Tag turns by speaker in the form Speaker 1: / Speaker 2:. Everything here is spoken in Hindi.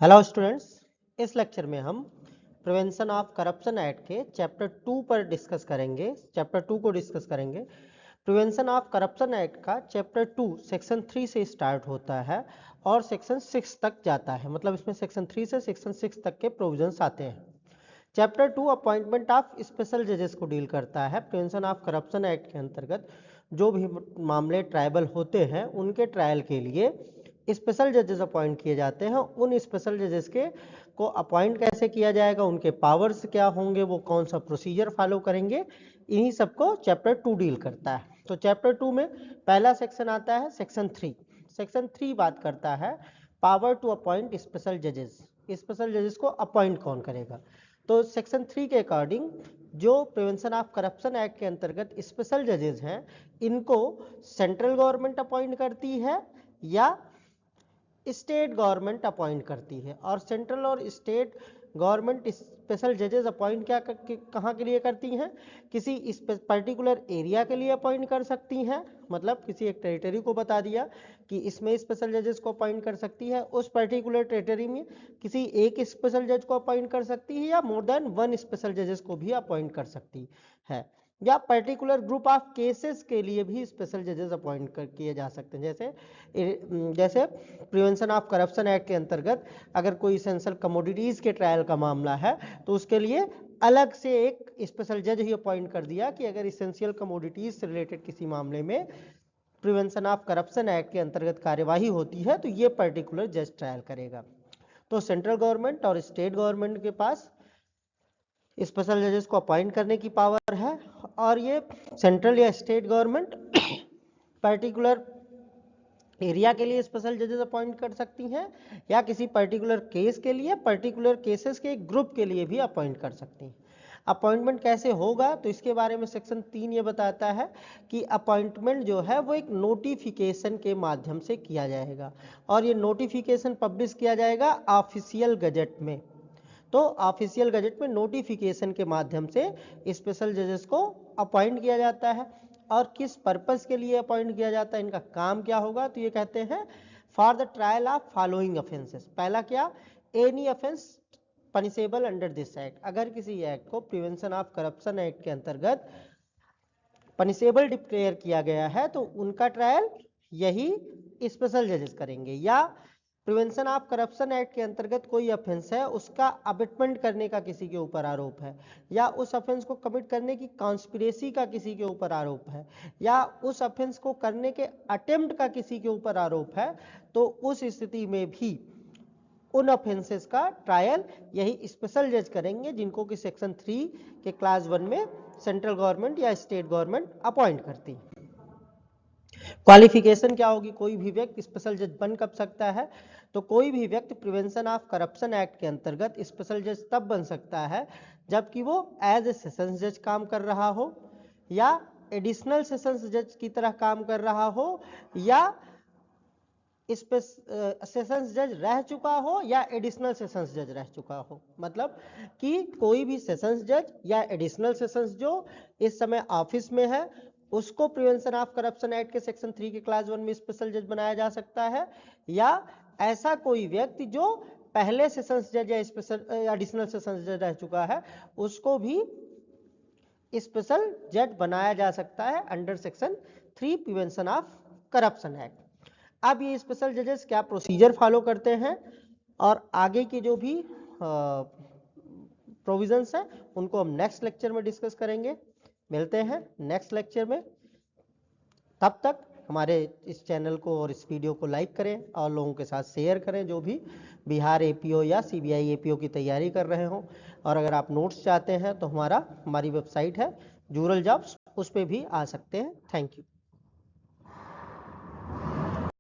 Speaker 1: हेलो स्टूडेंट्स, इस लेक्चर में हम प्रिवेंशन ऑफ करप्शन एक्ट के चैप्टर 2 पर डिस्कस करेंगे। चैप्टर 2 को डिस्कस करेंगे। प्रिवेंशन ऑफ करप्शन एक्ट का चैप्टर 2 सेक्शन 3 से स्टार्ट होता है और सेक्शन 6 तक जाता है। मतलब इसमें सेक्शन 3 से सेक्शन 6 तक के प्रोविजंस आते हैं। चैप्टर 2 अपॉइंटमेंट ऑफ स्पेशल जजेस को डील करता है। प्रिवेंशन ऑफ करप्शन एक्ट के अंतर्गत जो भी मामले ट्रायबल होते हैं उनके ट्रायल के लिए स्पेशल जजेस अपॉइंट किए जाते हैं। उन स्पेशल जजेस के को अपॉइंट कैसे किया जाएगा, उनके पावर्स क्या होंगे, वो कौन सा प्रोसीजर फॉलो करेंगे, इन्हीं सबको चैप्टर 2 डील करता है। तो चैप्टर 2 में पहला सेक्शन आता है सेक्शन 3। सेक्शन 3 बात करता है पावर टू अपॉइंट स्पेशल जजेस। स्पेशल जजेस को अपॉइंट कौन करेगा। तो सेक्शन 3 के अकॉर्डिंग जो प्रिवेंशन ऑफ करप्शन एक्ट के अंतर्गत स्पेशल जजेस हैं, इनको सेंट्रल गवर्नमेंट अपॉइंट करती है या स्टेट गवर्नमेंट अपॉइंट करती है। और सेंट्रल और स्टेट गवर्नमेंट स्पेशल जजेस अपॉइंट कहाँ के लिए करती हैं, किसी पर्टिकुलर एरिया के लिए अपॉइंट कर सकती हैं। मतलब किसी एक टेरिटरी को बता दिया कि इसमें स्पेशल जजेस को अपॉइंट कर सकती है, उस पर्टिकुलर टेरिटरी में किसी एक स्पेशल जज को अपॉइंट कर सकती है या मोर देन वन स्पेशल जजेस को भी अपॉइंट कर सकती है, या पर्टिकुलर ग्रुप ऑफ केसेस के लिए भी स्पेशल जजेस अपॉइंट किए जा सकते हैं। जैसे प्रिवेंशन ऑफ करप्शन एक्ट के अंतर्गत अगर कोई इसेंशियल कमोडिटीज के ट्रायल का मामला है तो उसके लिए अलग से एक स्पेशल जज ही अपॉइंट कर दिया कि अगर इसेंशियल कमोडिटीज से रिलेटेड किसी मामले में प्रिवेंशन ऑफ करप्शन एक्ट के अंतर्गत कार्यवाही होती है तो ये पर्टिकुलर जज ट्रायल करेगा। तो सेंट्रल गवर्नमेंट और स्टेट गवर्नमेंट के पास स्पेशल जजेस को अपॉइंट करने की पावर है, और ये सेंट्रल या स्टेट गवर्नमेंट पर्टिकुलर एरिया के लिए स्पेशल जजेस अपॉइंट कर सकती हैं या किसी पर्टिकुलर केस के लिए, पर्टिकुलर केसेस के ग्रुप के लिए भी अपॉइंट कर सकती हैं। अपॉइंटमेंट कैसे होगा तो इसके बारे में सेक्शन 3 ये बताता है कि अपॉइंटमेंट जो है वो एक नोटिफिकेशन के माध्यम से किया जाएगा, और ये नोटिफिकेशन पब्लिश किया जाएगा ऑफिशियल गजट में। तो ऑफिशियल गजट में नोटिफिकेशन के माध्यम से स्पेशल जजेस को अपॉइंट किया जाता है। और किस पर्पस के लिए अपॉइंट किया जाता है, इनका काम क्या होगा, तो ये कहते हैं for the trial of following offences. पहला क्या, any offence punishable under this act. अगर किसी एक्ट को प्रिवेंशन ऑफ करप्शन एक्ट के अंतर्गत पनिशेबल डिक्लेयर किया गया है तो उनका ट्रायल यही स्पेशल जजेस करेंगे। या प्रिवेंशन ऑफ करप्शन एक्ट के अंतर्गत कोई ऑफेंस है, उसका अबिटमेंट करने का किसी के ऊपर आरोप है, या उस ऑफेंस को कमिट करने की कॉन्स्पिरेसी का किसी के ऊपर आरोप है, या उस ऑफेंस को करने के अटेम्प्ट का किसी के ऊपर आरोप है, तो उस स्थिति में भी उन ऑफेंसेस का ट्रायल यही स्पेशल जज करेंगे, जिनको कि सेक्शन 3 के क्लास 1 में सेंट्रल गवर्नमेंट या स्टेट गवर्नमेंट अपॉइंट करती है। क्वालिफिकेशन क्या होगी, कोई भी व्यक्ति स्पेशल जज बन कब सकता है, तो कोई भी व्यक्ति प्रिवेंशन ऑफ करप्शन एक्ट के अंतर्गत स्पेशल जज तब बन सकता है जबकि वो एज ए सेशंस जज काम कर रहा हो, या एडिशनल सेशंस जज की तरह काम कर रहा हो, या सेशंस जज रह चुका हो, या एडिशनल सेशंस जज रह चुका हो। मतलब कि कोई भी सेशंस जज या एडिशनल सेशंस जो इस समय ऑफिस में है उसको प्रिवेंशन ऑफ करप्शन एक्ट के सेक्शन 3 के क्लास 1 में स्पेशल जज बनाया जा सकता है, या ऐसा कोई व्यक्ति जो पहले सेशंस जज या स्पेशल एडिशनल सेशंस जज रह चुका है उसको भी स्पेशल जज बनाया जा सकता है under section 3 prevention of corruption act. अब ये स्पेशल जजेस क्या प्रोसीजर फॉलो करते हैं और आगे के जो भी प्रोविजंस हैं उनको हम नेक्स्ट लेक्चर में डिस्कस करेंगे। मिलते हैं नेक्स्ट लेक्चर में, तब तक हमारे इस चैनल को और इस वीडियो को लाइक करें और लोगों के साथ शेयर करें जो भी बिहार एपीओ या सीबीआई एपीओ की तैयारी कर रहे हों। और अगर आप नोट्स चाहते हैं तो हमारी वेबसाइट है जूरल जॉब्स, उस पर भी आ सकते हैं। Thank you.